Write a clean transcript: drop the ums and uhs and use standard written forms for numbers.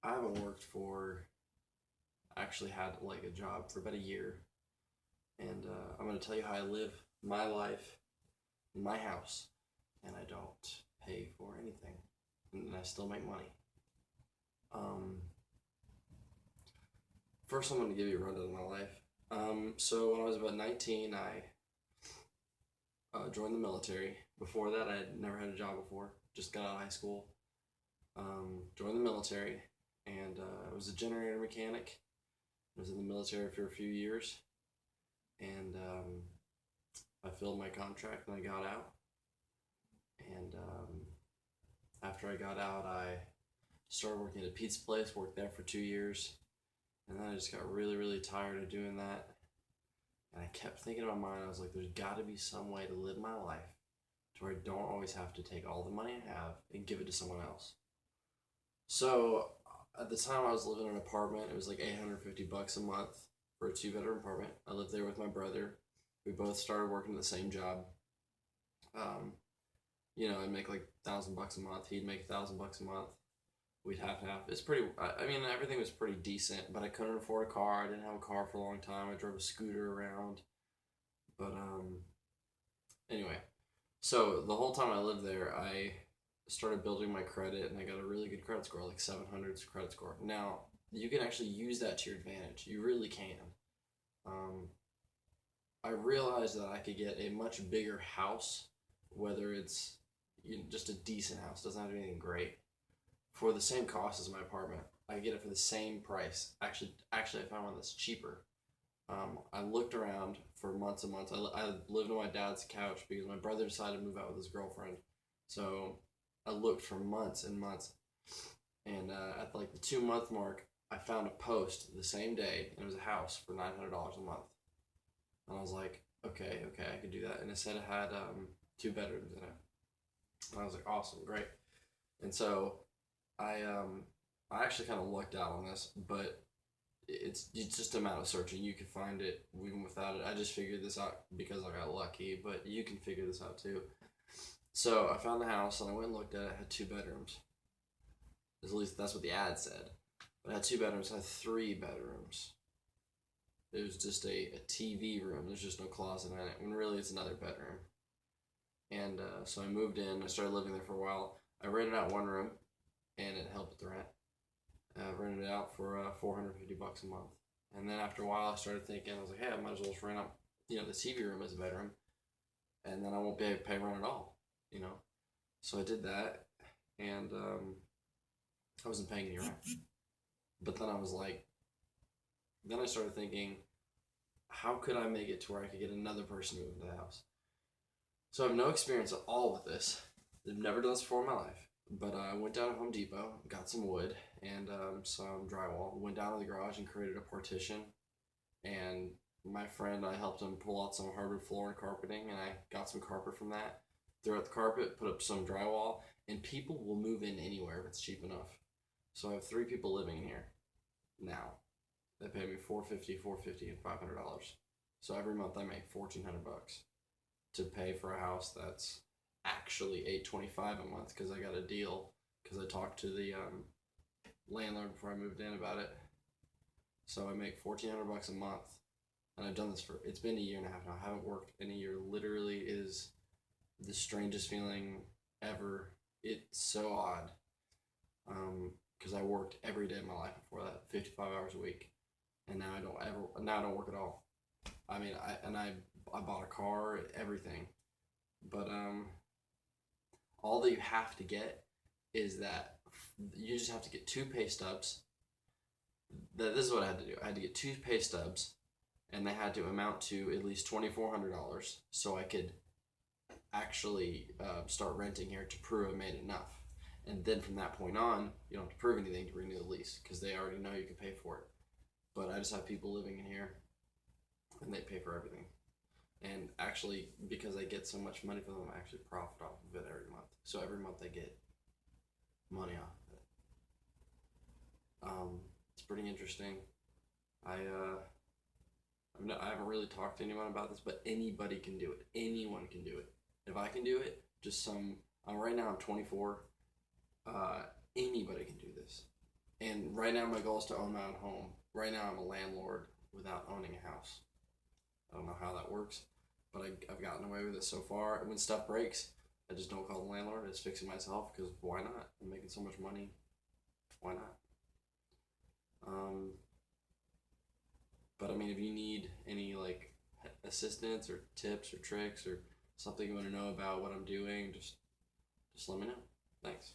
I haven't worked actually had like a job for about a year, and I'm gonna tell you how I live my life in my house, and I don't pay for anything, and I still make money. Um, First, I'm gonna give you a rundown of my life. So when I was about 19, I joined the military. Before that, I had never had a job before. Just got out of high school. Joined the military, and I was a generator mechanic. I was in the military for a few years, and I filled my contract and I got out. And after I got out, I started working at a pizza place, worked there for 2 years, and then I just got really, really tired of doing that. And I kept thinking in my mind, I was like, there's got to be some way to live my life to where I don't always have to take all the money I have and give it to someone else. So at the time, I was living in an apartment. It was like $850 a month for a two-bedroom apartment. I lived there with my brother. We both started working at the same job. Um, I'd make like $1,000 a month. He'd make $1,000 a month. We'd have to have. It's pretty. I mean, everything was pretty decent, but I couldn't afford a car. I didn't have a car for a long time. I drove a scooter around. But anyway, so the whole time I lived there, I started building my credit, and I got a really good credit score, like 700 credit score. Now you can actually use that to your advantage. You really can. Um, I realized that I could get a much bigger house, whether it's just a decent house, doesn't have to be anything great, for the same cost as my apartment. I get it for the same price. Actually, I found one that's cheaper. I looked around for months and months. I lived on my dad's couch because my brother decided to move out with his girlfriend. So I looked for months and months. And at like the 2 month mark, I found a post the same day, and it was a house for $900 a month. And I was like, okay, I could do that. And it said it had 2 bedrooms in it. And I was like, awesome, great. And so I actually kind of lucked out on this, but it's just a matter of searching. You can find it even without it. I just figured this out because I got lucky, but you can figure this out too. So I found the house and I went and looked at it. It had 2 bedrooms. At least that's what the ad said. But it had 2 bedrooms. It had 3 bedrooms. It was just a TV room. There's just no closet in it. When really it's another bedroom. And so I moved in. I started living there for a while. I rented out one room, and it helped with the rent. Rented it out for $450 a month. And then after a while, I started thinking, I was like, hey, I might as well just rent out, the TV room as a bedroom, and then I won't be able to pay rent at all. So I did that, and I wasn't paying any rent. But then I was like, then I started thinking, how could I make it to where I could get another person to move into the house? So I have no experience at all with this. I've never done this before in my life. But I went down to Home Depot, got some wood and some drywall, went down to the garage and created a partition. And my friend, I helped him pull out some hardwood floor and carpeting, and I got some carpet from that. Threw out the carpet, put up some drywall, and people will move in anywhere if it's cheap enough. So I have 3 people living in here now. They pay me $450, and $500. So every month I make $1,400 to pay for a house that's actually $825 a month because I got a deal because I talked to the landlord before I moved in about it. So I make $1,400 a month, and I've done this for it's been a year and a half now. I haven't worked in a year. Literally is the strangest feeling ever. It's so odd because I worked every day of my life before that, 55 hours a week, and now I don't work at all. I mean, I bought a car, everything, but all that you have to get is that you just have to get 2 pay stubs. This is what I had to do. I had to get 2 pay stubs, and they had to amount to at least $2,400, so I could actually start renting here to prove I made enough. And then from that point on, you don't have to prove anything to renew the lease because they already know you can pay for it. But I just have people living in here, and they pay for everything. And actually, because I get so much money from them, I actually profit off of it every month. So every month I get money off of it. It's pretty interesting. I haven't really talked to anyone about this, but anybody can do it. Anyone can do it. If I can do it, right now I'm 24. Anybody can do this. And right now, my goal is to own my own home. Right now, I'm a landlord without owning a house. I don't know how that works, but I've gotten away with it so far. And when stuff breaks, I just don't call the landlord. I just fix it myself because why not? I'm making so much money. Why not? Um, but I mean, if you need any like assistance or tips or tricks or something you want to know about what I'm doing, just let me know. Thanks.